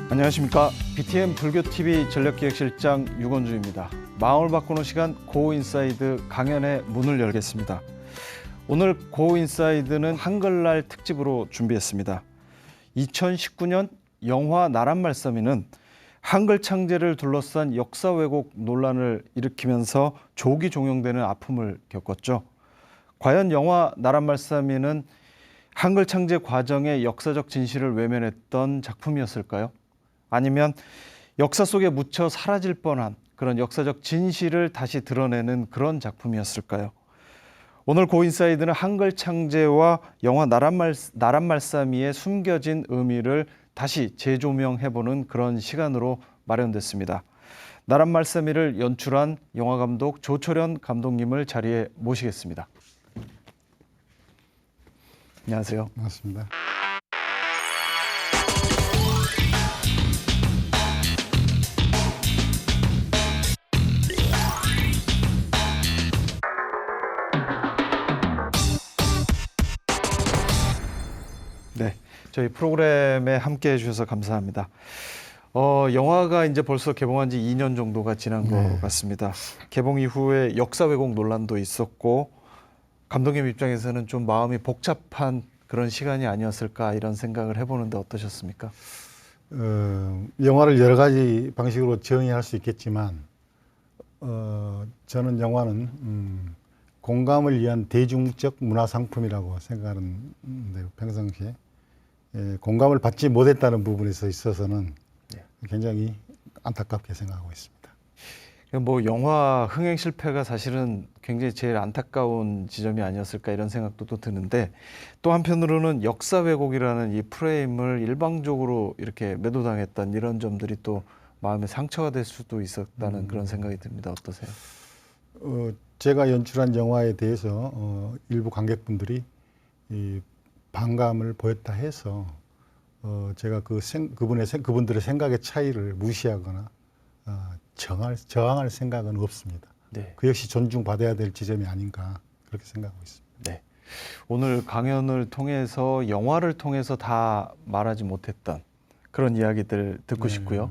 안녕하십니까. BTN 불교TV 전략기획실장 유건주입니다. 마음을 바꾸는 시간 고인사이드 강연의 문을 열겠습니다. 오늘 고인사이드는 한글날 특집으로 준비했습니다. 2019년 영화 나란말싸미는 한글 창제를 둘러싼 역사 왜곡 논란을 일으키면서 조기 종영되는 아픔을 겪었죠. 과연 영화 나란말싸미는 한글 창제 과정의 역사적 진실을 외면했던 작품이었을까요? 아니면 역사 속에 묻혀 사라질 뻔한 그런 역사적 진실을 다시 드러내는 그런 작품이었을까요? 오늘 고인사이드는 한글 창제와 영화 나란말싸미의 숨겨진 의미를 다시 재조명해보는 그런 시간으로 마련됐습니다. 나란말싸미를 연출한 영화감독 조철현 감독님을 자리에 모시겠습니다. 안녕하세요. 반갑습니다. 네, 저희 프로그램에 함께 해주셔서 감사합니다. 영화가 이제 벌써 개봉한 지 2년 정도가 지난 것 같습니다. 개봉 이후에 역사 왜곡 논란도 있었고 감독님 입장에서는 좀 마음이 복잡한 그런 시간이 아니었을까 이런 생각을 해보는데 어떠셨습니까? 영화를 여러 가지 방식으로 정의할 수 있겠지만 저는 영화는 공감을 위한 대중적 문화상품이라고 생각하는데요. 평상시에 공감을 받지 못했다는 부분에서 있어서는 굉장히 안타깝게 생각하고 있습니다. 뭐 영화 흥행 실패가 사실은 굉장히 제일 안타까운 지점이 아니었을까 이런 생각도 또 드는데, 또 한편으로는 역사 왜곡이라는 이 프레임을 일방적으로 이렇게 매도당했던 이런 점들이 또 마음에 상처가 될 수도 있었다는 그런 생각이 듭니다. 어떠세요? 제가 연출한 영화에 대해서 일부 관객분들이 이 반감을 보였다 해서 제가 그분들의 생각의 차이를 무시하거나 저항할 생각은 없습니다. 네. 그 역시 존중받아야 될 지점이 아닌가 그렇게 생각하고 있습니다. 네. 오늘 강연을 통해서 영화를 통해서 다 말하지 못했던 그런 이야기들 듣고 싶고요.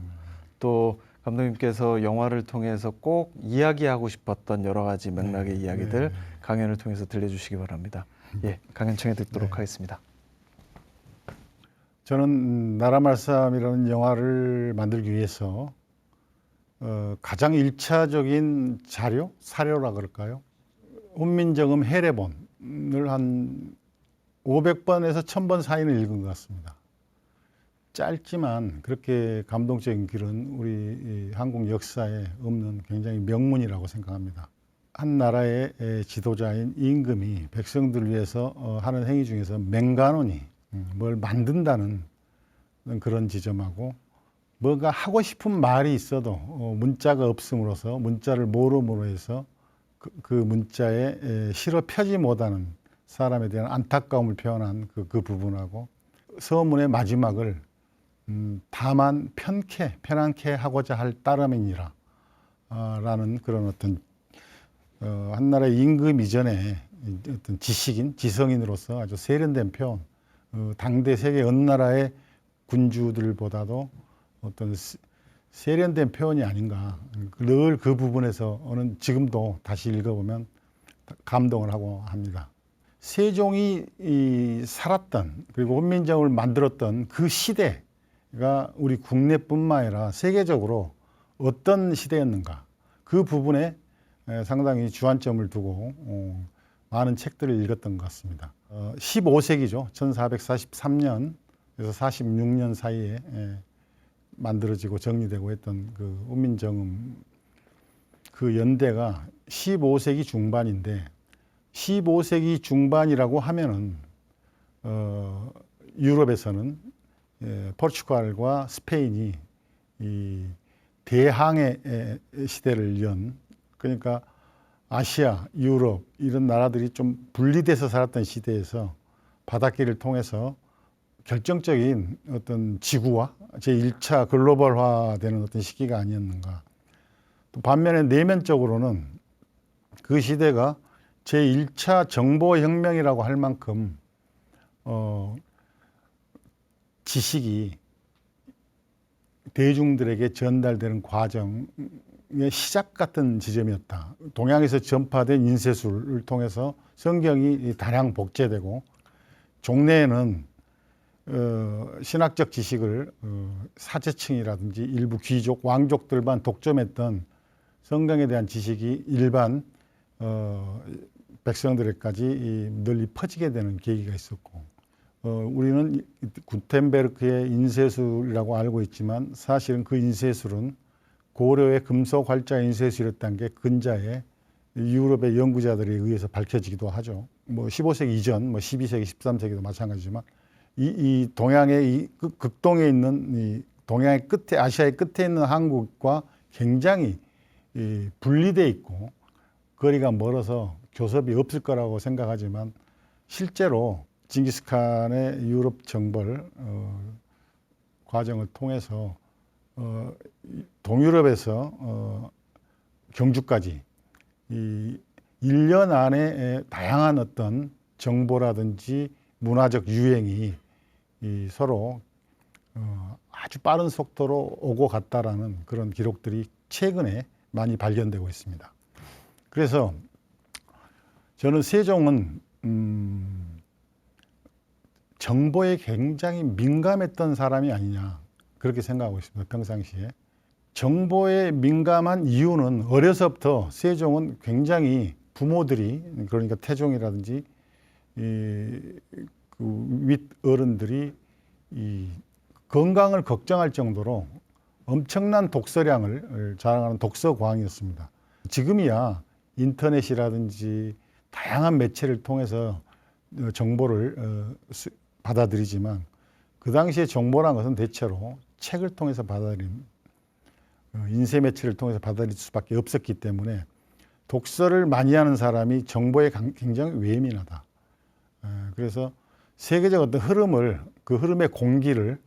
또 감독님께서 영화를 통해서 꼭 이야기하고 싶었던 여러 가지 맥락의 이야기들 강연을 통해서 들려주시기 바랍니다. 예, 강연 청해 듣도록 하겠습니다. 저는 나라말싸미라는 영화를 만들기 위해서 가장 1차적인 사료라 그럴까요? 훈민정음 해례본을 한 500번에서 1000번 사이는 읽은 것 같습니다. 짧지만 그렇게 감동적인 글은 우리 한국 역사에 없는 굉장히 명문이라고 생각합니다. 한 나라의 지도자인 임금이 백성들을 위해서 하는 행위 중에서 맹간원이 뭘 만든다는 그런 지점하고, 뭔가 하고 싶은 말이 있어도 문자가 없음으로써 문자를 모름으로 해서 그 문자에 실어 펴지 못하는 사람에 대한 안타까움을 표현한 그 부분하고, 서문의 마지막을 다만 편안케 하고자 할 따름이니라 라는 그런 어떤 한 나라의 임금 이전에 어떤 지성인으로서 아주 세련된 표현, 당대 세계 어느 나라의 군주들보다도 어떤 세련된 표현이 아닌가, 늘 그 부분에서는 지금도 다시 읽어보면 감동을 하고 합니다. 세종이 살았던, 그리고 훈민정음을 만들었던 그 시대가 우리 국내뿐만 아니라 세계적으로 어떤 시대였는가, 그 부분에 상당히 주안점을 두고 많은 책들을 읽었던 것 같습니다. 15세기죠. 1443년에서 46년 사이에 만들어지고 정리되고 했던 그 훈민정음, 그 연대가 15세기 중반인데, 15세기 중반이라고 하면은 유럽에서는 포르투갈과 스페인이 이 대항해 시대를 연, 그러니까 아시아, 유럽 이런 나라들이 좀 분리돼서 살았던 시대에서 바닷길을 통해서 결정적인 어떤 지구화, 제1차 글로벌화되는 어떤 시기가 아니었는가. 또 반면에 내면적으로는 그 시대가 제1차 정보혁명이라고 할 만큼 지식이 대중들에게 전달되는 과정의 시작 같은 지점이었다. 동양에서 전파된 인쇄술을 통해서 성경이 다량 복제되고 종래에는 신학적 지식을 사제층이라든지 일부 귀족, 왕족들만 독점했던 성경에 대한 지식이 일반 백성들에까지 널리 퍼지게 되는 계기가 있었고, 우리는 구텐베르크의 인쇄술이라고 알고 있지만 사실은 그 인쇄술은 고려의 금속 활자 인쇄술이었다는 게 근자에 유럽의 연구자들에 의해서 밝혀지기도 하죠. 뭐 15세기 이전, 뭐 12세기, 13세기도 마찬가지지만 이 동양의 이 극동에 있는 이 동양의 끝에, 아시아의 끝에 있는 한국과 굉장히 분리돼 있고 거리가 멀어서 교섭이 없을 거라고 생각하지만 실제로 징기스칸의 유럽 정벌 과정을 통해서 동유럽에서 경주까지 이 1년 안에 다양한 어떤 정보라든지 문화적 유행이 서로 아주 빠른 속도로 오고 갔다라는 그런 기록들이 최근에 많이 발견되고 있습니다. 그래서 저는 세종은 정보에 굉장히 민감했던 사람이 아니냐 그렇게 생각하고 있습니다. 평상시에. 정보에 민감한 이유는 어려서부터 세종은 굉장히 부모들이, 그러니까 태종이라든지 그 윗어른들이 이 건강을 걱정할 정도로 엄청난 독서량을 자랑하는 독서광이었습니다. 지금이야 인터넷이라든지 다양한 매체를 통해서 정보를 받아들이지만 그 당시에 정보란 것은 대체로 책을 통해서 받아들인 인쇄 매체를 통해서 받아들일 수밖에 없었기 때문에 독서를 많이 하는 사람이 정보에 굉장히 예민하다. 그래서 세계적 어떤 흐름을, 그 흐름의 공기를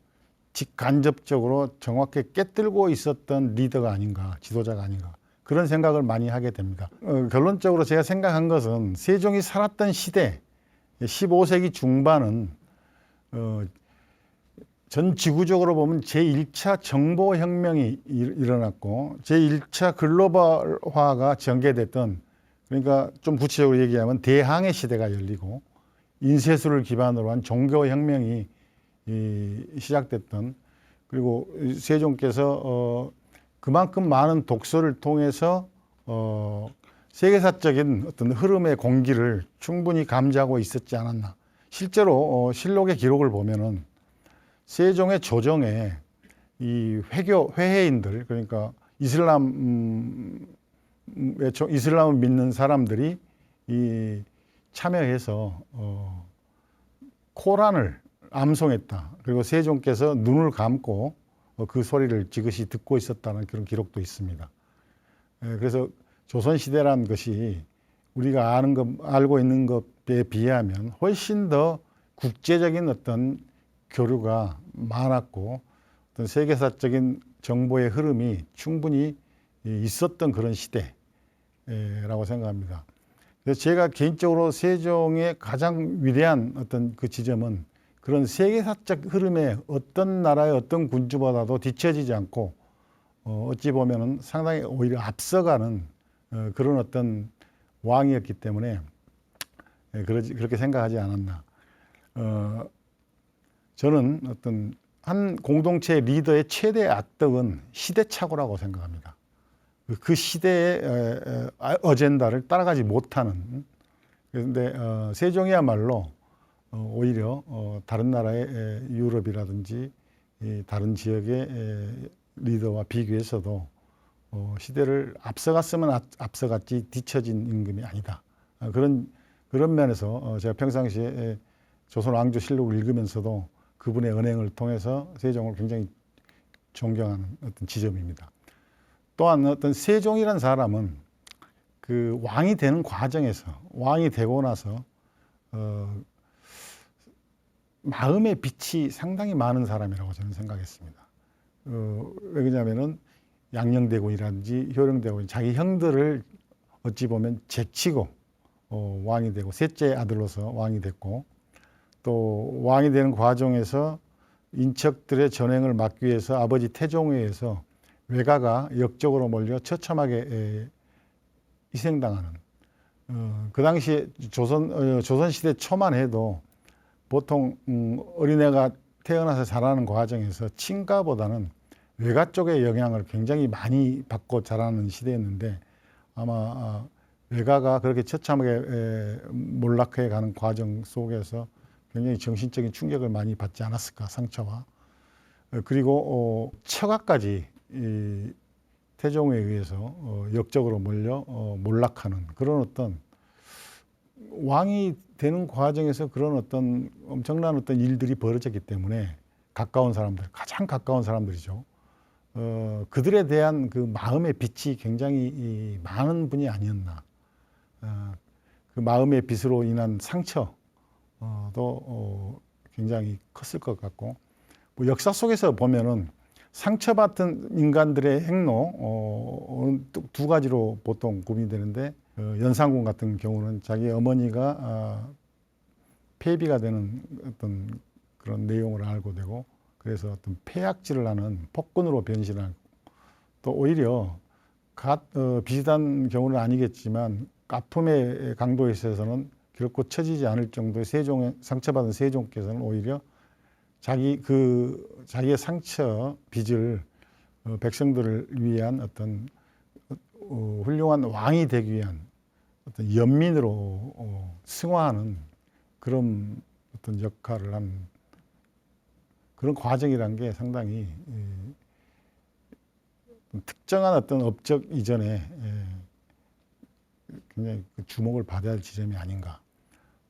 직간접적으로 정확하게 깨뜨리고 있었던 리더가 아닌가, 지도자가 아닌가, 그런 생각을 많이 하게 됩니다. 결론적으로 제가 생각한 것은 세종이 살았던 시대, 15세기 중반은 전 지구적으로 보면 제1차 정보혁명이 일어났고 제1차 글로벌화가 전개됐던, 그러니까 좀 구체적으로 얘기하면 대항해 시대가 열리고 인쇄술을 기반으로 한 종교혁명이 시작됐던, 그리고 세종께서 그만큼 많은 독서를 통해서 세계사적인 어떤 흐름의 공기를 충분히 감지하고 있었지 않았나. 실제로 실록의 기록을 보면은 세종의 조정에 이 회해인들, 그러니까 이슬람을 믿는 사람들이 이 참여해서 코란을 암송했다. 그리고 세종께서 눈을 감고 그 소리를 지그시 듣고 있었다는 그런 기록도 있습니다. 그래서 조선시대란 것이 우리가 알고 있는 것에 비하면 훨씬 더 국제적인 어떤 교류가 많았고 어떤 세계사적인 정보의 흐름이 충분히 있었던 그런 시대라고 생각합니다. 그래서 제가 개인적으로 세종의 가장 위대한 어떤 그 지점은 그런 세계사적 흐름에 어떤 나라의 어떤 군주보다도 뒤처지지 않고 어찌 보면은 상당히 오히려 앞서가는 그런 어떤 왕이었기 때문에 그렇게 생각하지 않았나. 저는 어떤 한 공동체 리더의 최대 악덕은 시대착오라고 생각합니다. 그 시대의 어젠다를 따라가지 못하는. 그런데 세종이야말로 오히려 다른 나라의 유럽이라든지 다른 지역의 리더와 비교해서도 시대를 앞서갔으면 앞서갔지 뒤처진 임금이 아니다. 그런 면에서 제가 평상시에 조선 왕조 실록을 읽으면서도 그분의 언행을 통해서 세종을 굉장히 존경하는 어떤 지점입니다. 또한 어떤 세종이라는 사람은 그 왕이 되는 과정에서, 왕이 되고 나서 마음의 빛이 상당히 많은 사람이라고 저는 생각했습니다. 왜 그러냐면은 양녕대군이라든지 효령대군, 자기 형들을 어찌 보면 제치고 왕이 되고 셋째 아들로서 왕이 됐고, 또 왕이 되는 과정에서 인척들의 전횡을 막기 위해서 아버지 태종에게서 외가가 역적으로 몰려 처참하게 희생당하는 그 당시에 조선시대 초만 해도 보통 어린애가 태어나서 자라는 과정에서 친가보다는 외가 쪽의 영향을 굉장히 많이 받고 자라는 시대였는데 아마 외가가 그렇게 처참하게 몰락해 가는 과정 속에서 굉장히 정신적인 충격을 많이 받지 않았을까, 상처와. 그리고 처가까지 태종에 의해서 역적으로 몰려 몰락하는 그런 어떤 왕이 되는 과정에서 그런 어떤 엄청난 어떤 일들이 벌어졌기 때문에 가까운 사람들, 가장 가까운 사람들이죠. 그들에 대한 그 마음의 빛이 굉장히 많은 분이 아니었나. 그 마음의 빛으로 인한 상처도 굉장히 컸을 것 같고, 뭐 역사 속에서 보면은 상처받은 인간들의 행로 두 가지로 보통 구분이 되는데 연산군 같은 경우는 자기 어머니가 폐비가 되는 어떤 그런 내용을 알고 되고 그래서 어떤 폐악질을 하는 폭군으로 변신하고 또 오히려 비슷한 경우는 아니겠지만 아픔의 강도에 있어서는 결코 처지지 않을 정도의 상처받은 세종께서는 오히려 자기의 상처 빚을 백성들을 위한 어떤 훌륭한 왕이 되기 위한 어떤 연민으로 승화하는 그런 어떤 역할을 한 그런 과정이라는 게 상당히 특정한 어떤 업적 이전에 굉장히 주목을 받아야 할 지점이 아닌가.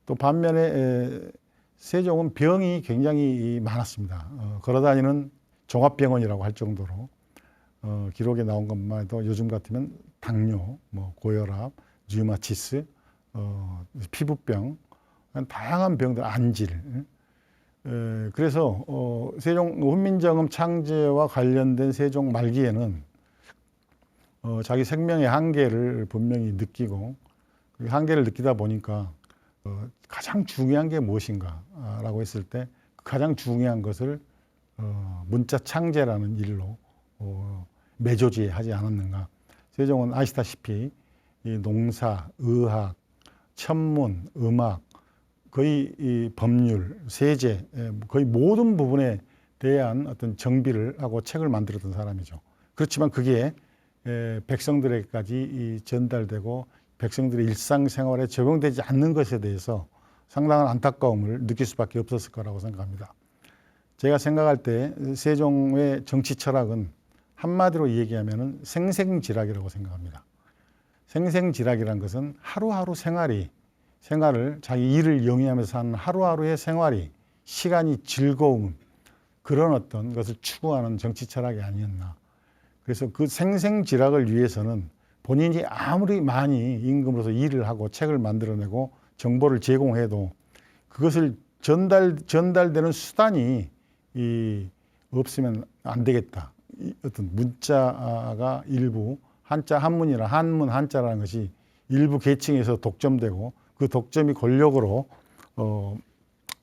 또 반면에 세종은 병이 굉장히 많았습니다. 걸어다니는 종합병원이라고 할 정도로 기록에 나온 것만 해도 요즘 같으면 당뇨, 뭐 고혈압, 류마티스, 피부병, 다양한 병들, 안질. 그래서 세종 훈민정음 창제와 관련된 세종 말기에는 자기 생명의 한계를 분명히 느끼고 그 한계를 느끼다 보니까 가장 중요한 게 무엇인가라고 했을 때 가장 중요한 것을 문자 창제라는 일로 매조지하지 않았는가. 세종은 아시다시피 이 농사, 의학, 천문, 음악, 거의 이 법률, 세제, 거의 모든 부분에 대한 어떤 정비를 하고 책을 만들었던 사람이죠. 그렇지만 그게 백성들에게까지 전달되고 백성들의 일상생활에 적용되지 않는 것에 대해서 상당한 안타까움을 느낄 수밖에 없었을 거라고 생각합니다. 제가 생각할 때 세종의 정치 철학은 한마디로 얘기하면 생생지락이라고 생각합니다. 생생지락이란 것은 하루하루 생활을 자기 일을 영위하면서 사는 하루하루의 생활이 시간이 즐거운 그런 어떤 것을 추구하는 정치 철학이 아니었나. 그래서 그 생생지락을 위해서는 본인이 아무리 많이 임금으로서 일을 하고 책을 만들어내고 정보를 제공해도 그것을 전달되는 수단이 없으면 안 되겠다. 어떤 문자가 일부 한문이나 한문 한자라는 것이 일부 계층에서 독점되고 그 독점이 권력으로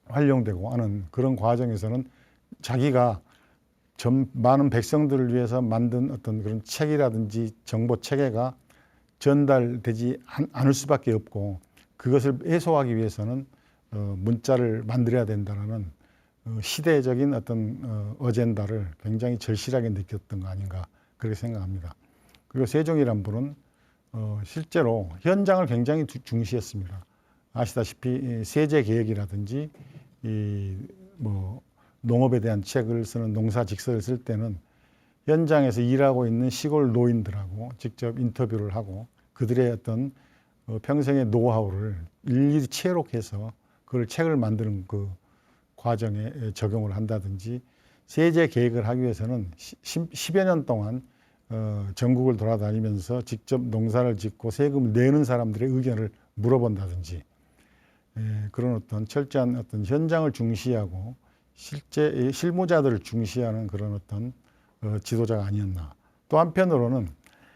활용되고 하는 그런 과정에서는 자기가 많은 백성들을 위해서 만든 어떤 그런 책이라든지 정보 체계가 전달되지 않을 수밖에 없고 그것을 해소하기 위해서는 문자를 만들어야 된다는 시대적인 어떤 어젠다를 굉장히 절실하게 느꼈던 거 아닌가 그렇게 생각합니다. 그리고 세종이란 분은 실제로 현장을 굉장히 중시했습니다. 아시다시피 세제 개혁이라든지 농업에 대한 책을 쓰는 농사직서를 쓸 때는 현장에서 일하고 있는 시골 노인들하고 직접 인터뷰를 하고 그들의 어떤 평생의 노하우를 일일이 체록해서 그걸 책을 만드는 그 과정에 적용을 한다든지 세제 계획을 하기 위해서는 10여 년 동안 전국을 돌아다니면서 직접 농사를 짓고 세금을 내는 사람들의 의견을 물어본다든지 그런 어떤 철저한 어떤 현장을 중시하고 실제 실무자들을 중시하는 그런 어떤 지도자가 아니었나. 또 한편으로는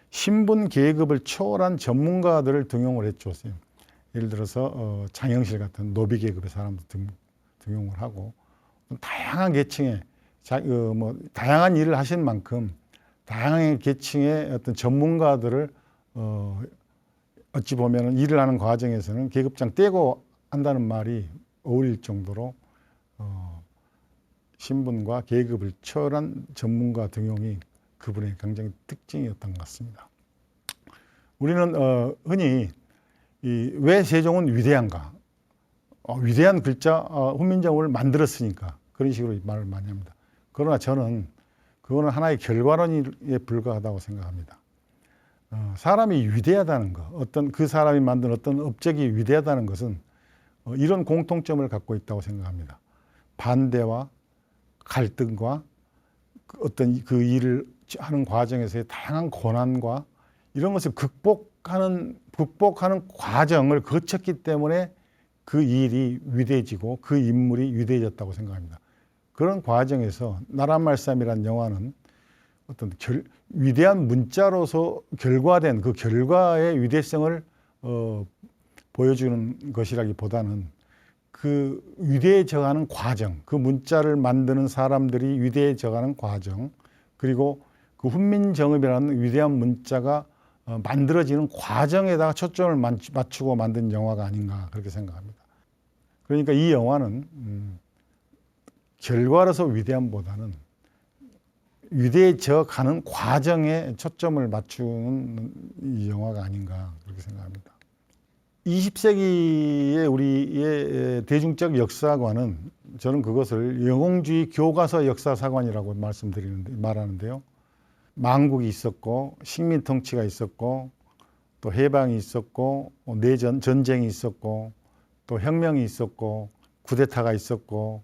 신분 계급을 초월한 전문가들을 등용을 했죠. 예를 들어서 장영실 같은 노비 계급의 사람도 등용을 하고 다양한 계층의 다양한 일을 하신 만큼 다양한 계층의 어떤 전문가들을 어찌 보면 일을 하는 과정에서는 계급장 떼고 한다는 말이 어울릴 정도로 신분과 계급을 초월한 전문가 등용이 그분의 굉장히 특징이었던 것 같습니다. 우리는 흔히 왜 세종은 위대한가? 위대한 글자 훈민정음을 만들었으니까 그런 식으로 말을 많이 합니다. 그러나 저는 그거는 하나의 결과론에 불과하다고 생각합니다. 사람이 위대하다는 것, 어떤 그 사람이 만든 어떤 업적이 위대하다는 것은 이런 공통점을 갖고 있다고 생각합니다. 반대와 갈등과 어떤 그 일을 하는 과정에서의 다양한 고난과 이런 것을 극복하는 과정을 거쳤기 때문에 그 일이 위대해지고 그 인물이 위대해졌다고 생각합니다. 그런 과정에서 나라말씀이라는 영화는 어떤 위대한 문자로서 결과된 그 결과의 위대성을 보여주는 것이라기보다는 그 위대해져가는 과정, 그 문자를 만드는 사람들이 위대해져가는 과정, 그리고 그 훈민정음이라는 위대한 문자가 만들어지는 과정에다가 초점을 맞추고 만든 영화가 아닌가 그렇게 생각합니다. 그러니까 이 영화는 결과로서 위대함보다는 위대해져 가는 과정에 초점을 맞추는 이 영화가 아닌가 그렇게 생각합니다. 20세기의 우리의 대중적 역사관은 저는 그것을 영웅주의 교과서 역사사관이라고 말하는데요. 망국이 있었고 식민 통치가 있었고 또 해방이 있었고 전쟁이 있었고 또 혁명이 있었고 쿠데타가 있었고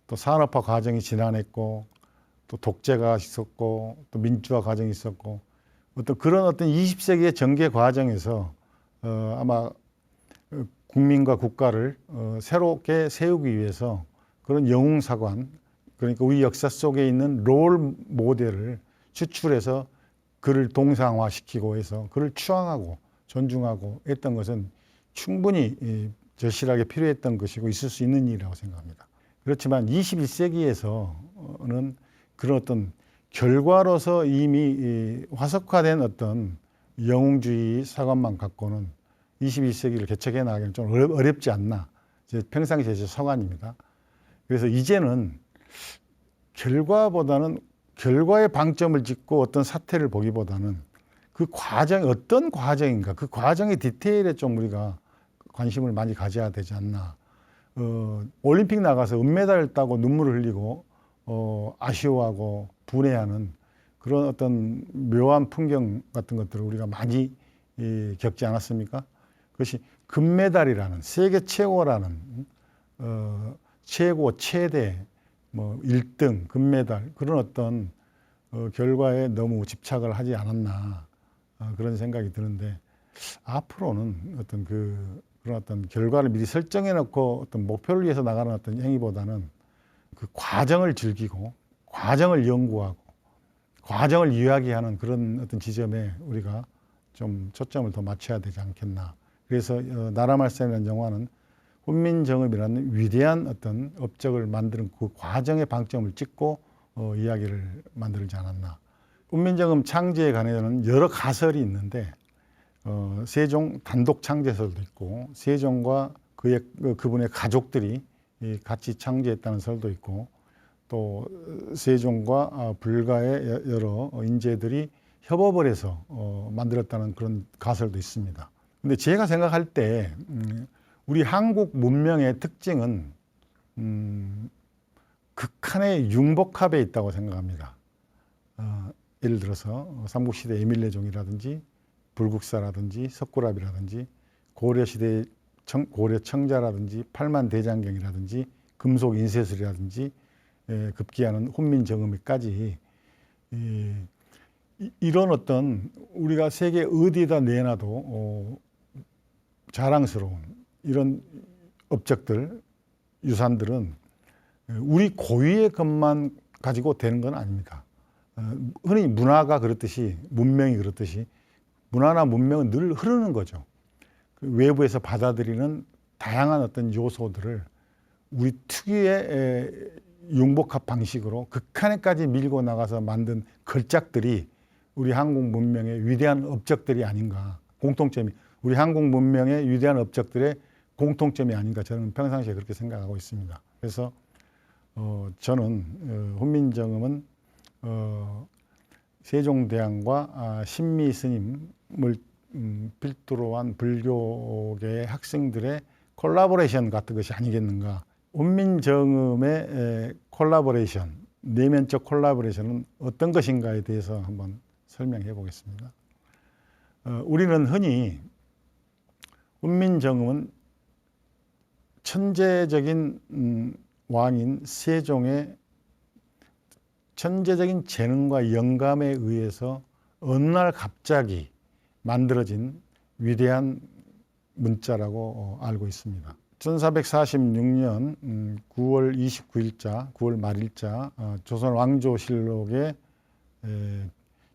또 산업화 과정이 지난했고 또 독재가 있었고 또 민주화 과정이 있었고 그런 20세기의 전개 과정에서 아마 국민과 국가를 새롭게 세우기 위해서 그런 영웅사관, 그러니까 우리 역사 속에 있는 롤 모델을 추출해서 그를 동상화시키고 해서 그를 추앙하고 존중하고 했던 것은 충분히 절실하게 필요했던 것이고 있을 수 있는 일이라고 생각합니다. 그렇지만 21세기에서는 그런 어떤 결과로서 이미 화석화된 어떤 영웅주의 사관만 갖고는 21세기를 개척해 나가기는 좀 어렵지 않나. 제 평상시의 서관입니다. 그래서 이제는 결과보다는 결과에 방점을 짓고 어떤 사태를 보기보다는 그 과정이 어떤 과정인가, 그 과정의 디테일에 좀 우리가 관심을 많이 가져야 되지 않나. 올림픽 나가서 은메달을 따고 눈물을 흘리고 아쉬워하고 분해하는 그런 어떤 묘한 풍경 같은 것들을 우리가 많이 겪지 않았습니까? 그것이 금메달이라는 세계 최고라는 최고 최대 1등 금메달 그런 어떤 결과에 너무 집착을 하지 않았나 그런 생각이 드는데 앞으로는 그런 어떤 결과를 미리 설정해 놓고 어떤 목표를 위해서 나가는 어떤 행위보다는 그 과정을 즐기고 과정을 연구하고 과정을 이야기하는 그런 어떤 지점에 우리가 좀 초점을 더 맞춰야 되지 않겠나. 그래서 나라말씀이라는 영화는 훈민정음이라는 위대한 어떤 업적을 만드는 그 과정에 방점을 찍고 이야기를 만들지 않았나. 훈민정음 창제에 관해서는 여러 가설이 있는데 세종 단독 창제설도 있고 세종과 그분의 가족들이 같이 창제했다는 설도 있고 또 세종과 불가의 여러 인재들이 협업을 해서 만들었다는 그런 가설도 있습니다. 근데 제가 생각할 때 우리 한국 문명의 특징은 극한의 융복합에 있다고 생각합니다. 예를 들어서 삼국시대 에밀레종이라든지 불국사라든지 석굴압이라든지 고려시대 고려 청자라든지 팔만대장경이라든지 금속 인쇄술이라든지 급기야는 훈민정음까지 이런 어떤 우리가 세계 어디에다 내놔도 자랑스러운 이런 업적들, 유산들은 우리 고유의 것만 가지고 되는 건 아닙니다. 흔히 문화가 그렇듯이 문명이 그렇듯이 문화나 문명은 늘 흐르는 거죠. 외부에서 받아들이는 다양한 어떤 요소들을 우리 특유의 융복합 방식으로 극한에까지 밀고 나가서 만든 걸작들이 우리 한국 문명의 위대한 업적들이 아닌가. 우리 한국 문명의 위대한 업적들의 공통점이 아닌가, 저는 평상시에 그렇게 생각하고 있습니다. 그래서 저는 훈민정음은 세종대왕과 신미 스님을 필두로 한 불교계의 학생들의 콜라보레이션 같은 것이 아니겠는가. 훈민정음의 콜라보레이션, 내면적 콜라보레이션은 어떤 것인가에 대해서 한번 설명해 보겠습니다. 우리는 흔히 훈민정음은 천재적인 왕인 세종의 천재적인 재능과 영감에 의해서 어느 날 갑자기 만들어진 위대한 문자라고 알고 있습니다. 1446년 9월 29일자, 9월 말일자 조선 왕조실록에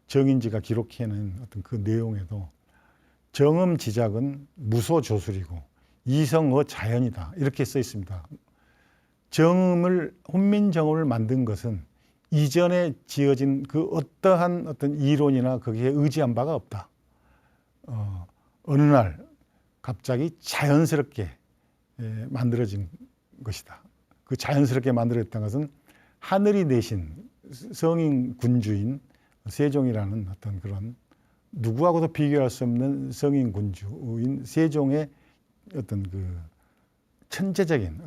정인지가 기록해낸 어떤 그 내용에도 정음 지작은 무소조술이고 이성어 자연이다, 이렇게 써 있습니다. 훈민정음을 만든 것은 이전에 지어진 그 어떠한 어떤 이론이나 거기에 의지한 바가 없다. 어느 날 갑자기 자연스럽게 만들어진 것이다. 그 자연스럽게 만들어졌다는 것은 하늘이 내신 성인 군주인 세종이라는 어떤 그런 누구하고도 비교할 수 없는 성인 군주인 세종의 어떤 그 천재적인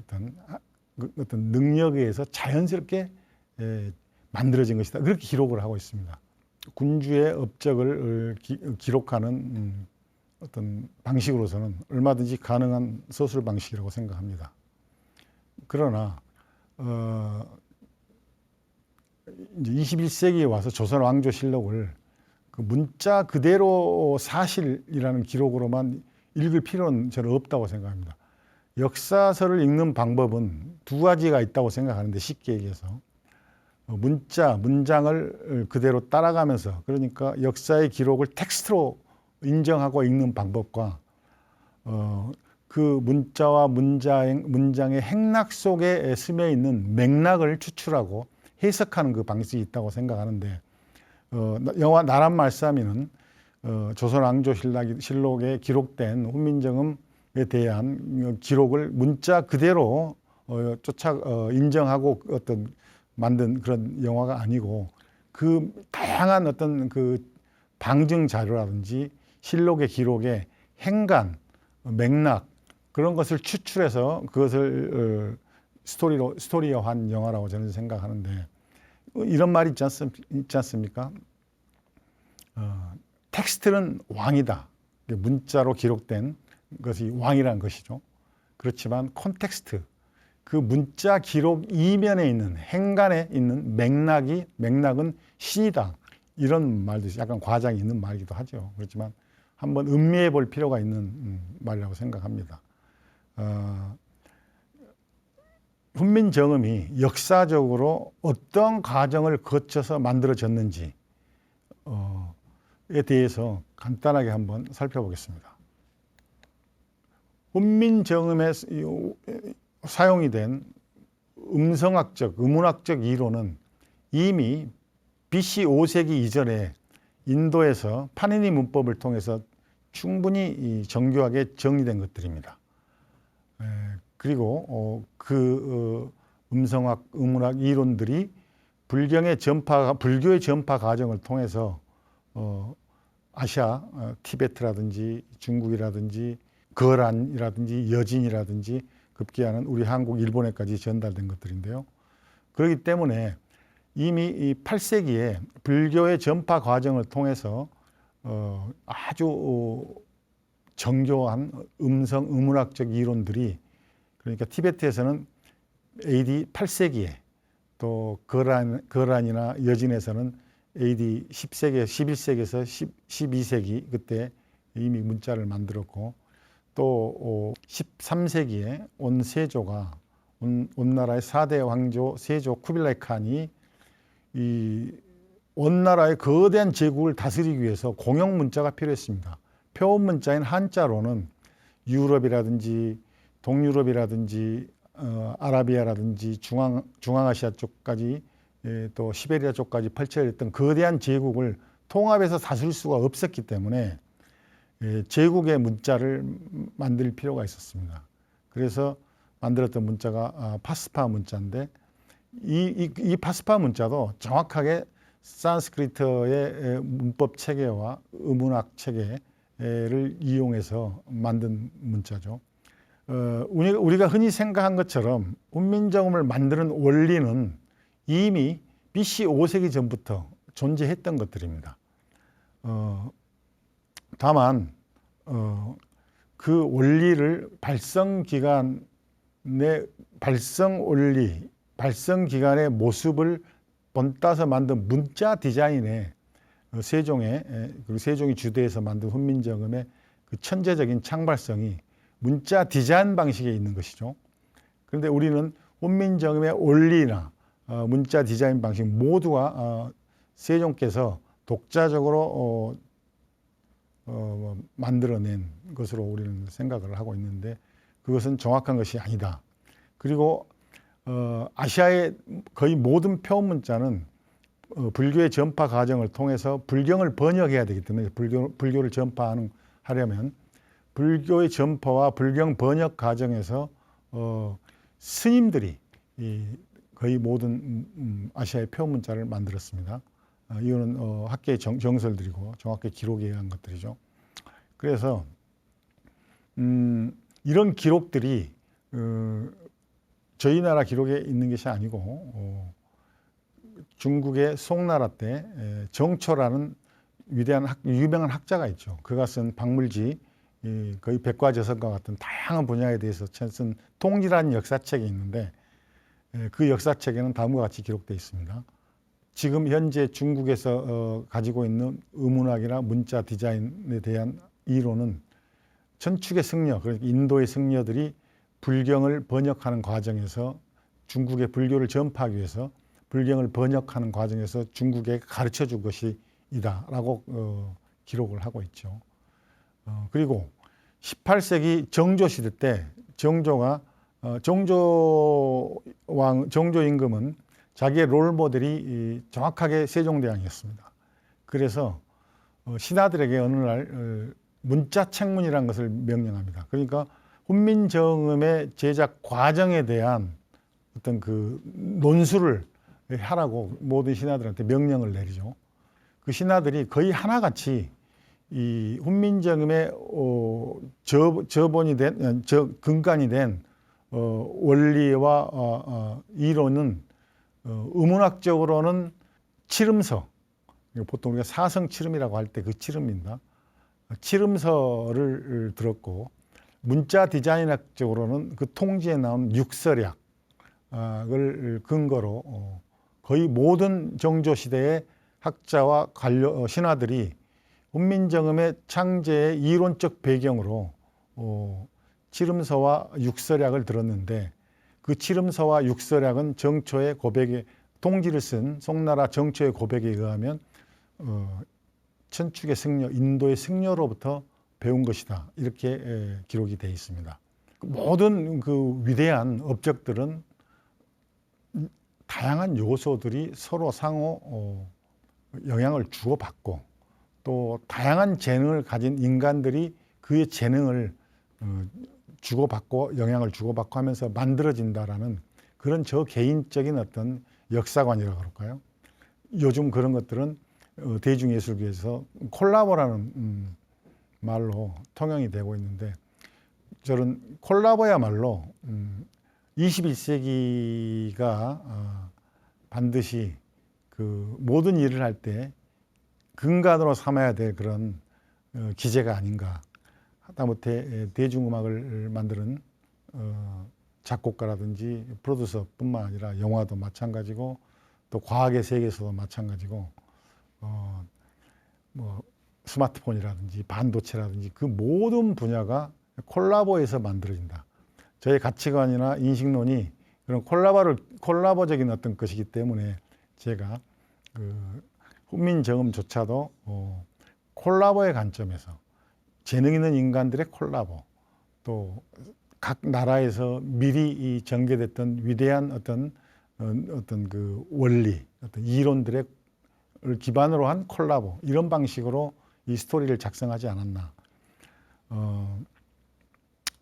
어떤 능력에 의해서 자연스럽게 만들어진 것이다, 그렇게 기록을 하고 있습니다. 군주의 업적을 기록하는 어떤 방식으로서는 얼마든지 가능한 서술 방식이라고 생각합니다. 그러나 이제 21세기에 와서 조선 왕조실록을 그 문자 그대로 사실이라는 기록으로만 읽을 필요는 저는 없다고 생각합니다. 역사서를 읽는 방법은 두 가지가 있다고 생각하는데, 쉽게 얘기해서 문장을 그대로 따라가면서, 그러니까 역사의 기록을 텍스트로 인정하고 읽는 방법과 그 문자와 문장의 행락 속에 스며 있는 맥락을 추출하고 해석하는 그 방식이 있다고 생각하는데, 영화 나란 말싸미는 조선 왕조실록에 기록된 훈민정음에 대한 기록을 문자 그대로 인정하고 만든 그런 영화가 아니고, 그 다양한 어떤 그 방증 자료라든지 실록의 기록의 행간, 맥락, 그런 것을 추출해서 그것을 스토리화한 영화라고 저는 생각하는데, 이런 말이 있지 않습니까? 텍스트는 왕이다. 문자로 기록된 것이 왕이라는 것이죠. 그렇지만 콘텍스트, 그 문자 기록 이면에 있는 행간에 있는 맥락은 신이다. 이런 말도 약간 과장이 있는 말이기도 하죠. 그렇지만 한번 음미해 볼 필요가 있는 말이라고 생각합니다. 훈민정음이 역사적으로 어떤 과정을 거쳐서 만들어졌는지에 대해서 간단하게 한번 살펴보겠습니다. 훈민정음에 사용이 된 음문학적 이론은 이미 BC 5세기 이전에 인도에서 파니니 문법을 통해서 충분히 정교하게 정리된 것들입니다. 그리고 음문학 이론들이 불교의 전파 과정을 통해서 아시아, 티베트라든지 중국이라든지 거란이라든지 여진이라든지 급기야는 우리 한국, 일본에까지 전달된 것들인데요. 그렇기 때문에 이미 이 8세기에 불교의 전파 과정을 통해서 아주 정교한 음문학적 이론들이, 그러니까 티베트에서는 AD 8세기에, 또 거란이나 여진에서는 AD 10세기, 11세기에서 12세기 그때 이미 문자를 만들었고, 또 13세기에 온 나라의 4대 왕조 세조 쿠빌라이 칸이 온 나라의 거대한 제국을 다스리기 위해서 공용 문자가 필요했습니다. 표본 문자인 한자로는 유럽이라든지 동유럽이라든지 아라비아라든지 중앙아시아 쪽까지 또 시베리아 쪽까지 펼쳐졌던 거대한 제국을 통합해서 다스릴 수가 없었기 때문에 제국의 문자를 만들 필요가 있었습니다. 그래서 만들었던 문자가 파스파 문자인데 이 파스파 문자도 정확하게 산스크리트의 문법 체계와 의문학 체계를 이용해서 만든 문자죠. 우리가 흔히 생각한 것처럼 훈민정음을 만드는 원리는 이미 BC 5세기 전부터 존재했던 것들입니다. 다만 그 원리를 발성 기간의 발성 원리, 발성 기간의 모습을 본따서 만든 문자 디자인에 세종이 주도해서 만든 훈민정음의 그 천재적인 창발성이 문자 디자인 방식에 있는 것이죠. 그런데 우리는 훈민정음의 원리나 문자 디자인 방식 모두가 세종께서 독자적으로 만들어낸 것으로 우리는 생각을 하고 있는데 그것은 정확한 것이 아니다. 그리고 아시아의 거의 모든 표음 문자는 불교의 전파 과정을 통해서 불경을 번역해야 되기 때문에 불교를 전파하려면 불교의 전파와 불경 번역 과정에서 스님들이 거의 모든 아시아의 표음 문자를 만들었습니다. 이거는 학계의 정설들이고 정확히 기록에 의한 것들이죠. 그래서 이런 기록들이 저희 나라 기록에 있는 것이 아니고 중국의 송나라 때 정초라는 위대한 유명한 학자가 있죠. 그가 쓴 박물지 거의 백과저선과 같은 다양한 분야에 대해서 쓴 통일한 역사책이 있는데 그 역사책에는 다음과 같이 기록되어 있습니다. 지금 현재 중국에서 가지고 있는 의문학이나 문자 디자인에 대한 이론은 천축의 승려, 그러니까 인도의 승려들이 불경을 번역하는 과정에서 중국의 불교를 전파하기 위해서 불경을 번역하는 과정에서 중국에 가르쳐 준 것이다라고 기록을 하고 있죠. 그리고 18세기 정조 시대 때 정조 임금은 자기의 롤 모델이 정확하게 세종대왕이었습니다. 그래서 신하들에게 어느 날 문자 책문이라는 것을 명령합니다. 그러니까 훈민정음의 제작 과정에 대한 어떤 그 논술을 하라고 모든 신하들한테 명령을 내리죠. 그 신하들이 거의 하나같이 이 훈민정음의 근간이 된 원리와 이론은 의문학적으로는 칠음서, 보통 우리가 사성칠음이라고 할 때 그 칠음입니다. 칠음서를 들었고 문자 디자인학적으로는 그 통지에 나온 육설약을 근거로 거의 모든 정조 시대의 학자와 신하들이 훈민정음의 창제의 이론적 배경으로 칠음서와 육설약을 들었는데 그 칠음서와 육설약은 정초의 고백에 통지를 쓴 송나라 정초의 고백에 의하면 천축의 승려, 인도의 승려로부터 배운 것이다. 이렇게 기록이 되어 있습니다. 모든 그 위대한 업적들은 다양한 요소들이 서로 상호 영향을 주고받고 또 다양한 재능을 가진 인간들이 그의 재능을 주고받고 영향을 주고받고 하면서 만들어진다라는 그런 저 개인적인 어떤 역사관이라고 그럴까요? 요즘 그런 것들은 대중예술계에서 콜라보라는 말로 통용이 되고 있는데 저는 콜라보야말로 21세기가 반드시 그 모든 일을 할 때 근간으로 삼아야 될 그런 기제가 아닌가. 하다못해 대중음악을 만드는 작곡가라든지 프로듀서뿐만 아니라 영화도 마찬가지고 또 과학의 세계에서도 마찬가지고 뭐 스마트폰이라든지 반도체라든지 그 모든 분야가 콜라보에서 만들어진다. 저의 가치관이나 인식론이 그런 콜라보적인 어떤 것이기 때문에 제가 그 훈민정음조차도 콜라보의 관점에서 재능 있는 인간들의 콜라보, 또 각 나라에서 미리 이 전개됐던 위대한 어떤 그 원리, 어떤 이론들을 기반으로 한 콜라보 이런 방식으로 이 스토리를 작성하지 않았나.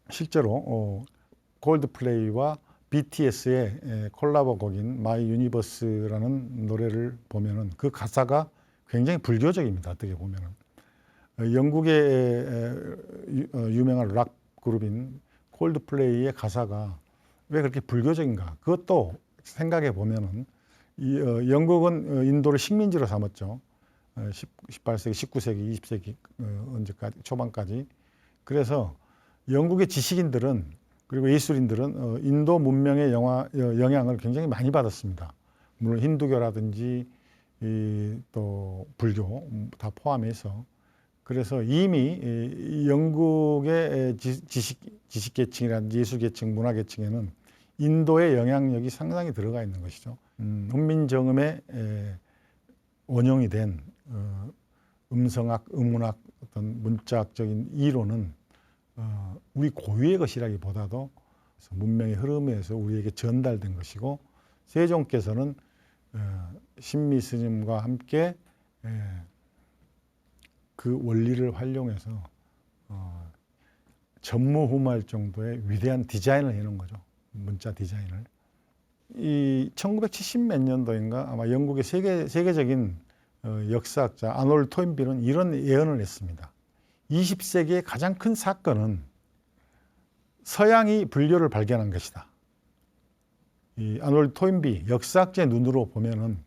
실제로 콜드플레이와 BTS의 콜라보 곡인 마이 유니버스라는 노래를 보면은 그 가사가 굉장히 불교적입니다. 어떻게 보면은 영국의 유명한 락 그룹인 콜드플레이의 가사가 왜 그렇게 불교적인가? 그것도 생각해 보면은 영국은 인도를 식민지로 삼았죠. 18세기, 19세기, 20세기 언제까지 초반까지. 그래서 영국의 지식인들은 그리고 예술인들은 인도 문명의 영향을 굉장히 많이 받았습니다. 물론 힌두교라든지 또 불교 다 포함해서. 그래서 이미 영국의 지식계층이라든지 예술계층, 문화계층에는 인도의 영향력이 상당히 들어가 있는 것이죠. 훈민정음에 원형이 된 음성학, 음운학, 어떤 문자학적인 이론은 우리 고유의 것이라기보다도 문명의 흐름에서 우리에게 전달된 것이고, 세종께서는 신미 스님과 함께 그 원리를 활용해서 전무후무할 정도의 위대한 디자인을 해놓은 거죠. 문자 디자인을. 이 1970 몇 년도인가 아마 영국의 세계적인 역사학자 아놀드 토인비는 이런 예언을 했습니다. 20세기의 가장 큰 사건은 서양이 불교를 발견한 것이다. 이 아놀드 토인비 역사학자의 눈으로 보면은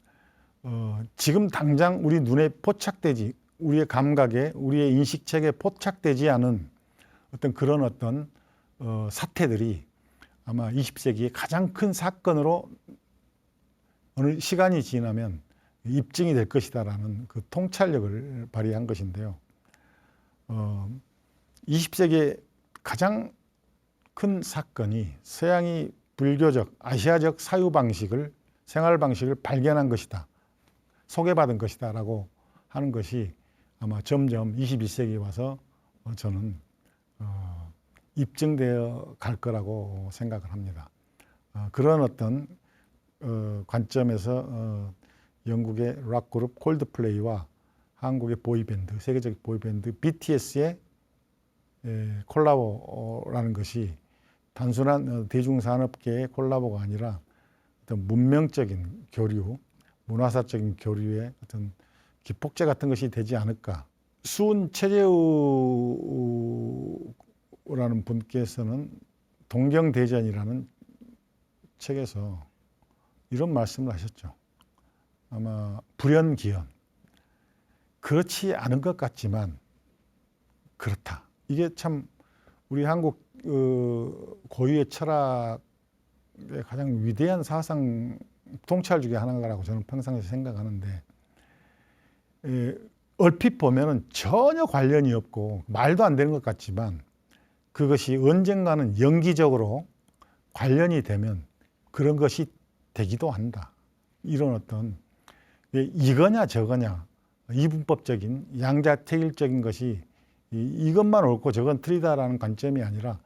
지금 당장 우리 눈에 포착되지, 우리의 감각에, 우리의 인식체계에 포착되지 않은 어떤 그런 어떤 사태들이 아마 20세기의 가장 큰 사건으로 어느 시간이 지나면 입증이 될 것이다라는 그 통찰력을 발휘한 것인데요. 20세기의 가장 큰 사건이 서양이 불교적, 아시아적 사유 방식을, 생활 방식을 발견한 것이다, 소개받은 것이다라고 하는 것이 아마 점점 21세기에 와서 저는 입증되어 갈 거라고 생각을 합니다. 그런 어떤 관점에서 영국의 락 그룹 콜드플레이와 한국의 보이밴드, 세계적 보이밴드 BTS의 콜라보라는 것이 단순한 대중산업계의 콜라보가 아니라 어떤 문명적인 교류, 문화사적인 교류의 어떤 기폭제 같은 것이 되지 않을까. 수은 최재우라는 분께서는 동경대전이라는 책에서 이런 말씀을 하셨죠. 아마 불연기연. 그렇지 않은 것 같지만 그렇다. 이게 참 우리 한국 고유의 철학의 가장 위대한 사상 통찰 중에 하나라고 저는 평상시에 생각하는데, 얼핏 보면은 전혀 관련이 없고 말도 안 되는 것 같지만 그것이 언젠가는 영기적으로 관련이 되면 그런 것이 되기도 한다. 이런 어떤 이거냐 저거냐, 이분법적인 양자택일적인 것이 이것만 옳고 저건 틀리다라는 관점이 아니라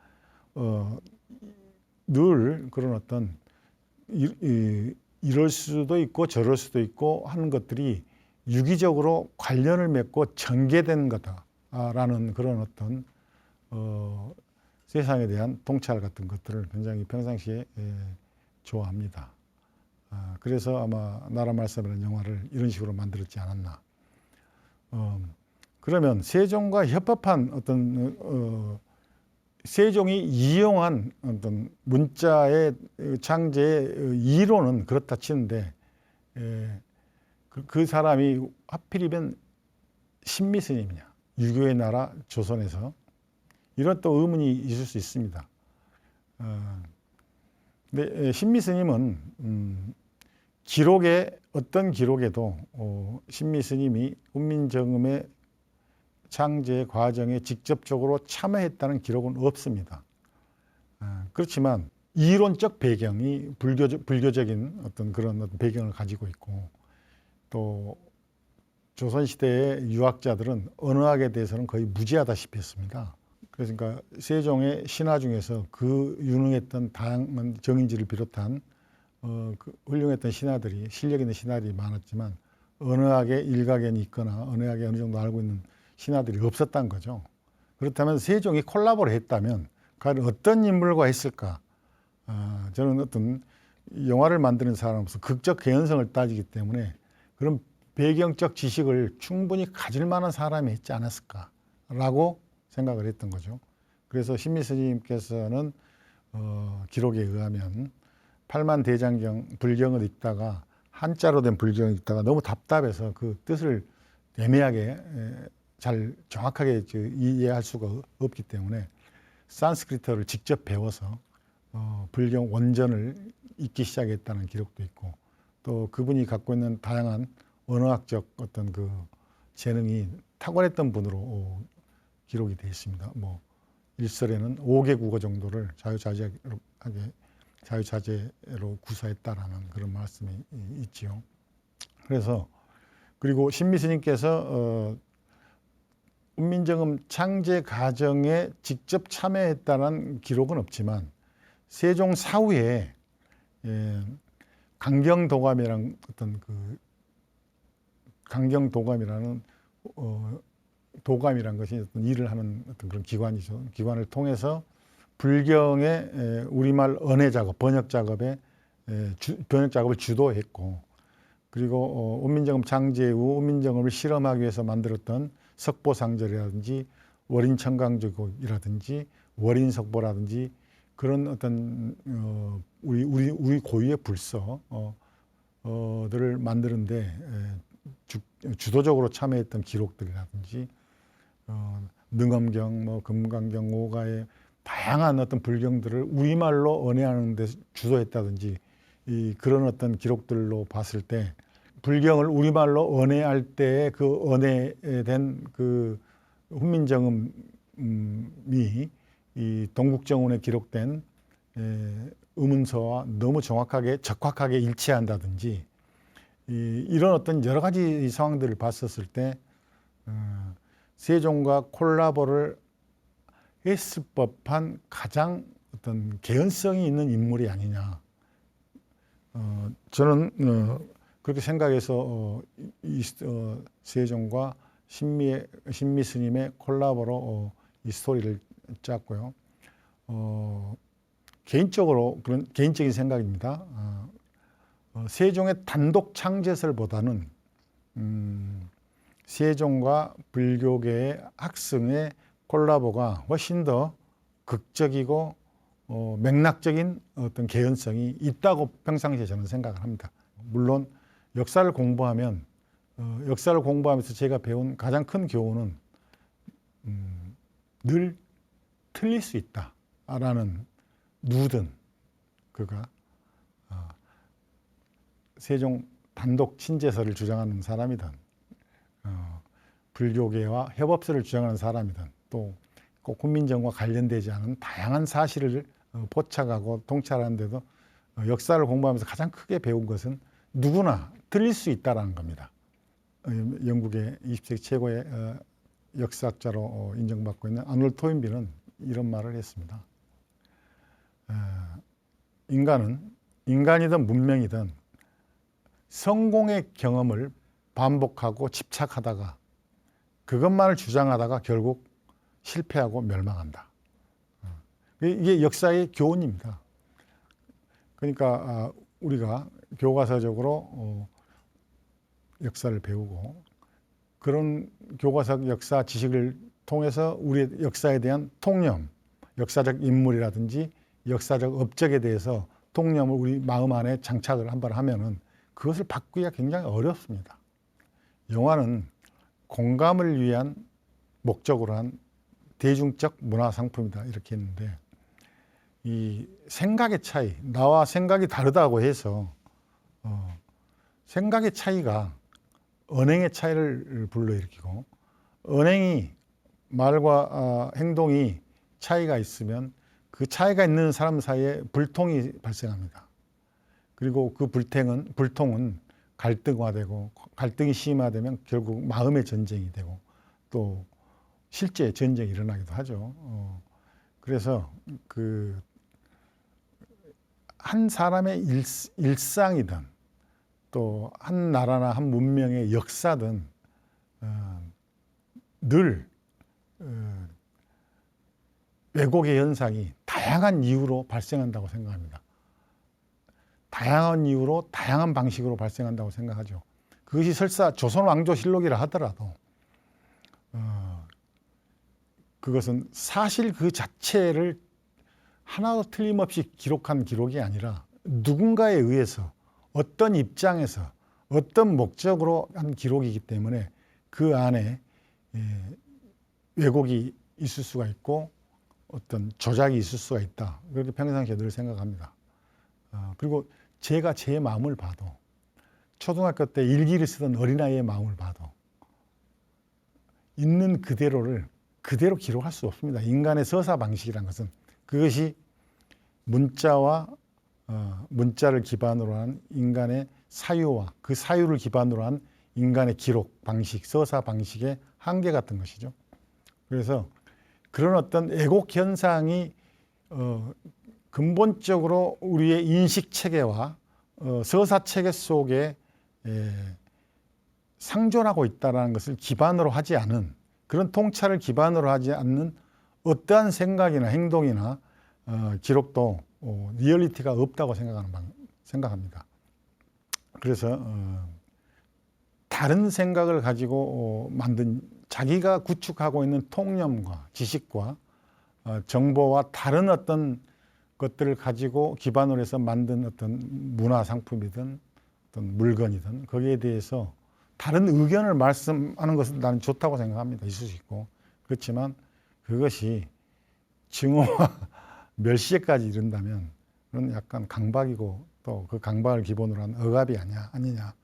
늘 그런 어떤 이럴 수도 있고 저럴 수도 있고 하는 것들이 유기적으로 관련을 맺고 전개된 거다라는 그런 어떤 세상에 대한 통찰 같은 것들을 굉장히 평상시에 좋아합니다. 그래서 아마 나라 말씀이라는 영화를 이런 식으로 만들었지 않았나. 그러면 세종과 협업한 어떤 세종이 이용한 어떤 문자의 창제의 이론은 그렇다 치는데, 그 사람이 하필이면 신미 스님이냐, 유교의 나라 조선에서, 이런 또 의문이 있을 수 있습니다. 근데 신미 스님은 기록에, 어떤 기록에도 신미 스님이 훈민정음의 창제 과정에 직접적으로 참여했다는 기록은 없습니다. 그렇지만 이론적 배경이 불교적인 어떤 그런 어떤 배경을 가지고 있고, 또 조선시대의 유학자들은 언어학에 대해서는 거의 무지하다시피 했습니다. 그래서 그러니까 세종의 신하 중에서 그 유능했던 다양한 정인지를 비롯한 그 훌륭했던 신하들이 실력 있는 신하들이 많았지만 언어학에 일가견이 있거나 언어학에 어느 정도 알고 있는 신하들이 없었다는 거죠. 그렇다면 세종이 콜라보를 했다면 과연 어떤 인물과 했을까? 저는 어떤 영화를 만드는 사람으로서 극적 개연성을 따지기 때문에 그런 배경적 지식을 충분히 가질 만한 사람이 있지 않았을까라고 생각을 했던 거죠. 그래서 신미 스님께서는 기록에 의하면 팔만 대장경 불경을 읽다가 한자로 된 불경을 읽다가 너무 답답해서 그 뜻을 애매하게 잘 정확하게 이해할 수가 없기 때문에 산스크리트어를 직접 배워서 불경 원전을 읽기 시작했다는 기록도 있고, 또 그분이 갖고 있는 다양한 언어학적 어떤 그 재능이 탁월했던 분으로 기록이 되어 있습니다. 뭐 일설에는 5개 국어 정도를 자유자재로 구사했다라는 그런 말씀이 있지요. 그래서 그리고 신미 스님께서 운민정음 창제 과정에 직접 참여했다는 기록은 없지만 세종 사후에 강경도감이라는 어떤 그 강경도감이라는 도감이라는 것이 어떤 일을 하는 어떤 그런 기관이죠. 기관을 통해서 불경의 우리말 언해 작업, 번역 작업을 주도했고, 그리고 운민정음 창제 후 운민정음을 실험하기 위해서 만들었던 석보상절이라든지 월인청강조곡이라든지 월인석보라든지 그런 어떤 우리 고유의 불서들을 만드는데 주도적으로 참여했던 기록들이라든지 능엄경, 뭐 금강경, 오가의 다양한 어떤 불경들을 우리말로 언해하는 데 주도했다든지 그런 어떤 기록들로 봤을 때 불경을 우리말로 언해할 때의 그 언해된 그 훈민정음이 이 동국정운에 기록된 의문서와 너무 정확하게 적확하게 일치한다든지 이런 어떤 여러 가지 상황들을 봤었을 때 세종과 콜라보를 했을 법한 가장 어떤 개연성이 있는 인물이 아니냐. 저는 그렇게 생각해서 세종과 신미 스님의 콜라보로 이 스토리를 짰고요. 개인적으로 그런 개인적인 생각입니다. 세종의 단독 창제설보다는 세종과 불교계의 학승의 콜라보가 훨씬 더 극적이고 맥락적인 어떤 개연성이 있다고 평상시에 저는 생각을 합니다. 물론 역사를 공부하면서 제가 배운 가장 큰 교훈은 늘 틀릴 수 있다라는 누구든 그가 세종 단독 친제설을 주장하는 사람이든 불교계와 협업설을 주장하는 사람이든 또 꼭 훈민정음과 관련되지 않은 다양한 사실을 포착하고 통찰하는데도 역사를 공부하면서 가장 크게 배운 것은 누구나 틀릴 수 있다는 겁니다. 영국의 20세기 최고의 역사학자로 인정받고 있는 아놀드 토인비는 이런 말을 했습니다. 인간이든 문명이든 성공의 경험을 반복하고 집착하다가 그것만을 주장하다가 결국 실패하고 멸망한다. 이게 역사의 교훈입니다. 그러니까 우리가 교과서적으로 역사를 배우고 그런 교과서 역사 지식을 통해서 우리의 역사에 대한 통념, 역사적 인물이라든지 역사적 업적에 대해서 통념을 우리 마음 안에 장착을 한번 하면은 그것을 바꾸기가 굉장히 어렵습니다. 영화는 공감을 위한 목적으로 한 대중적 문화 상품이다 이렇게 했는데 이 생각의 차이, 나와 생각이 다르다고 해서 생각의 차이가 언행의 차이를 불러일으키고 언행이 말과 행동이 차이가 있으면 그 차이가 있는 사람 사이에 불통이 발생합니다. 그리고 그 불통은 갈등화되고 갈등이 심화되면 결국 마음의 전쟁이 되고 또 실제 전쟁이 일어나기도 하죠. 그래서 한 사람의 일상이든 또 한 나라나 한 문명의 역사든 늘 왜곡의 현상이 다양한 이유로 발생한다고 생각합니다. 다양한 이유로 다양한 방식으로 발생한다고 생각하죠. 그것이 설사 조선왕조실록이라 하더라도 그것은 사실 그 자체를 하나도 틀림없이 기록한 기록이 아니라 누군가에 의해서 어떤 입장에서 어떤 목적으로 한 기록이기 때문에 그 안에 왜곡이 있을 수가 있고 어떤 조작이 있을 수가 있다. 그렇게 평상시에 늘 생각합니다. 그리고 제가 제 마음을 봐도 초등학교 때 일기를 쓰던 어린아이의 마음을 봐도 있는 그대로를 그대로 기록할 수 없습니다. 인간의 서사 방식이라는 것은 그것이 문자와 문자를 기반으로 한 인간의 사유와 그 사유를 기반으로 한 인간의 기록 방식, 서사 방식의 한계 같은 것이죠. 그래서 그런 어떤 왜곡 현상이 근본적으로 우리의 인식 체계와 서사 체계 속에 상존하고 있다는 것을 기반으로 하지 않은 그런 통찰을 기반으로 하지 않는 어떠한 생각이나 행동이나 기록도 리얼리티가 없다고 생각합니다. 그래서 다른 생각을 가지고 만든 자기가 구축하고 있는 통념과 지식과 정보와 다른 어떤 것들을 가지고 기반으로 해서 만든 어떤 문화 상품이든 어떤 물건이든 거기에 대해서 다른 의견을 말씀하는 것은 나는 좋다고 생각합니다. 있을 수 있고. 그렇지만 그것이 증오와 멸시에까지 이른다면 그건 약간 강박이고 또 그 강박을 기본으로 한 억압이 아니냐.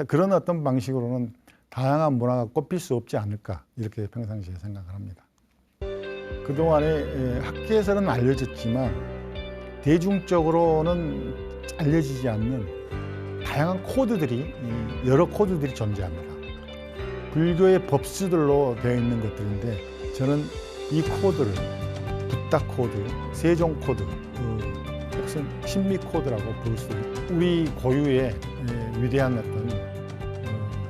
그런 어떤 방식으로는 다양한 문화가 꼽힐 수 없지 않을까 이렇게 평상시에 생각을 합니다. 그동안에 학계에서는 알려졌지만 대중적으로는 알려지지 않는 다양한 코드들이 여러 코드들이 존재합니다. 불교의 법수들로 되어 있는 것들인데 저는 이 코드를 붓다 코드, 세종 코드, 혹은 신미 코드라고 부를 수 있습니다. 우리 고유의 위대한 어떤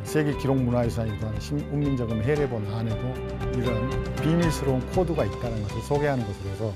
세계 기록 문화유산이던 훈민정음 해례본 안에도 이런 비밀스러운 코드가 있다는 것을 소개하는 것으로서